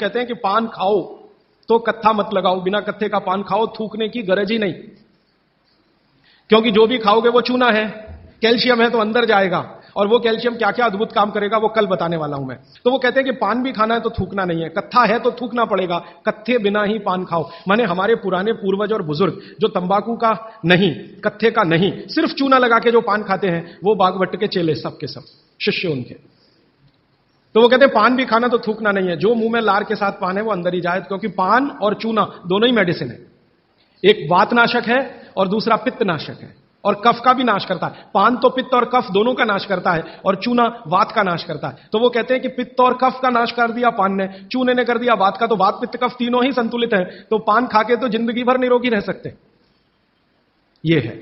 कहते हैं कि पान खाओ तो कत्था मत लगाओ, बिना कत्थे का पान खाओ, थूकने की गरज ही नहीं, क्योंकि जो भी खाओगे वो चूना है, कैल्शियम है तो अंदर जाएगा, और वो कैल्शियम क्या क्या अद्भुत काम करेगा वो कल बताने वाला हूं मैं। तो वो कहते हैं कि पान भी खाना है तो थूकना नहीं है, कत्था है तो थूकना पड़ेगा, कत्थे बिना ही पान खाओ। माने हमारे पुराने पूर्वज और बुजुर्ग जो तंबाकू का नहीं, कत्थे का नहीं, सिर्फ चूना लगा के जो पान खाते हैं वो बागवट के चेले सब के सब शिष्य उनके। तो वो कहते हैं पान भी खाना तो थूकना नहीं है, जो मुंह में लार के साथ पान है वो अंदर ही जाए, क्योंकि पान और चूना दोनों ही मेडिसिन है, एक वातनाशक है और दूसरा पित्तनाशक है, और कफ का भी नाश करता है। पान तो पित्त और कफ दोनों का नाश करता है, और चूना वात का नाश करता है। तो वो कहते हैं कि पित्त और कफ का नाश कर दिया पान ने, चूने ने कर दिया वात का, तो वात पित्त कफ तीनों ही संतुलित है, तो पान खाके तो जिंदगी भर निरोगी रह सकते। ये है।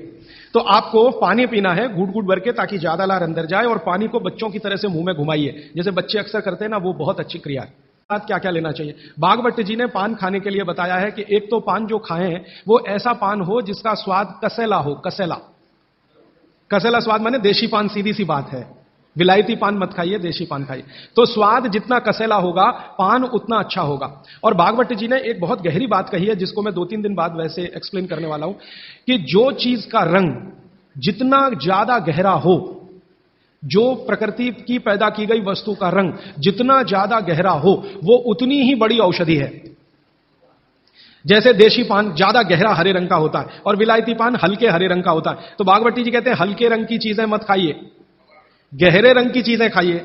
तो आपको पानी पीना है घूट घूट भर के, ताकि ज्यादा लार अंदर जाए, और पानी को बच्चों की तरह से मुंह में घुमाइए, जैसे बच्चे अक्सर करते हैं ना, वो बहुत अच्छी क्रिया है। क्या क्या लेना चाहिए? बागवट जी ने पान खाने के लिए बताया है कि एक तो पान जो खाएं वो ऐसा पान हो जिसका स्वाद कसेला हो, कसेला। कसेला स्वाद माने देशी पान, सीधी सी बात है, विलायती पान मत खाइए, देशी पान खाइए। तो स्वाद जितना कसेला होगा पान उतना अच्छा होगा। और बागवट जी ने एक बहुत गहरी बात कही है, जिसको मैं 2-3 दिन बाद वैसे एक्सप्लेन करने वाला हूं, कि जो चीज का रंग जितना ज्यादा गहरा हो, जो प्रकृति की पैदा की गई वस्तु का रंग जितना ज्यादा गहरा हो, वो उतनी ही बड़ी औषधि है। जैसे देशी पान ज्यादा गहरा हरे रंग का होता है और विलायती पान हल्के हरे रंग का होता है। तो बागवती जी कहते हैं हल्के रंग की चीजें मत खाइए, गहरे रंग की चीजें खाइए।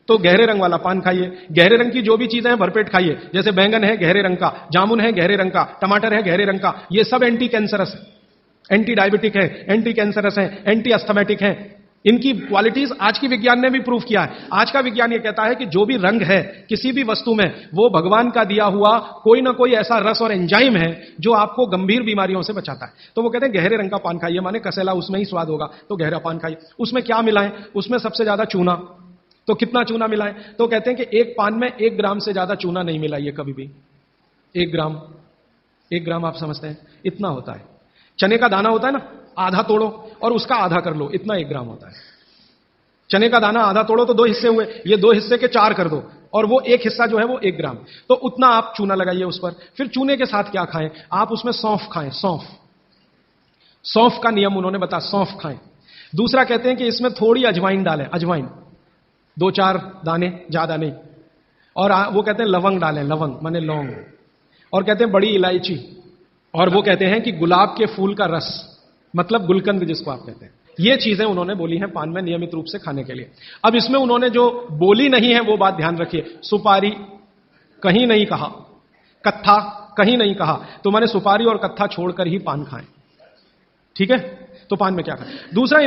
तो गहरे रंग वाला पान खाइए, गहरे रंग की जो भी चीजें हैं भरपेट खाइए, जैसे बैंगन है गहरे रंग का, जामुन है गहरे रंग का, टमाटर है गहरे रंग का, ये सब एंटी कैंसरस है, एंटी डायबिटिक है, एंटी कैंसरस है, एंटी अस्थमेटिक है। इनकी क्वालिटीज आज की विज्ञान ने भी प्रूव किया है। आज का विज्ञान यह कहता है कि जो भी रंग है किसी भी वस्तु में, वो भगवान का दिया हुआ कोई ना कोई ऐसा रस और एंजाइम है जो आपको गंभीर बीमारियों से बचाता है। तो वो कहते हैं गहरे रंग का पान खाइए, माने कसेला उसमें ही स्वाद होगा, तो गहरा पान खाइए। उसमें क्या मिलाएं? उसमें सबसे ज्यादा चूना। तो कितना चूना मिलाएं? तो कहते हैं कि एक पान में 1 ग्राम से ज्यादा चूना नहीं मिलाइए कभी भी। 1 ग्राम आप समझते हैं इतना होता है। चने का दाना होता है ना, आधा तोड़ो और उसका आधा कर लो, इतना 1 ग्राम होता है। चने का दाना आधा तोड़ो तो 2 हिस्से हुए, ये 2 हिस्से के 4 कर दो, और वो 1 हिस्सा जो है वो 1 ग्राम। तो उतना आप चूना लगाइए उस पर। फिर चूने के साथ क्या खाएं? आप उसमें सौंफ खाएं, सौंफ का नियम उन्होंने बताया, सौंफ खाएं। दूसरा कहते हैं कि इसमें थोड़ी अजवाइन डालें, अजवाइन 2-4 दाने, ज्यादा नहीं। और वो कहते हैं लवंग डालें, लवंग माने लौंग। और कहते हैं बड़ी इलायची। और वो कहते हैं कि गुलाब के फूल का रस, मतलब गुलकंद जिसको आप कहते हैं। ये चीजें उन्होंने बोली हैं पान में नियमित रूप से खाने के लिए। अब इसमें उन्होंने जो बोली नहीं है वो बात ध्यान रखिए। सुपारी कहीं नहीं कहा, कत्था कहीं नहीं कहा, तो मैंने सुपारी और कत्था छोड़कर ही पान खाएं। ठीक है? तो पान में क्या खाएं? दूसरा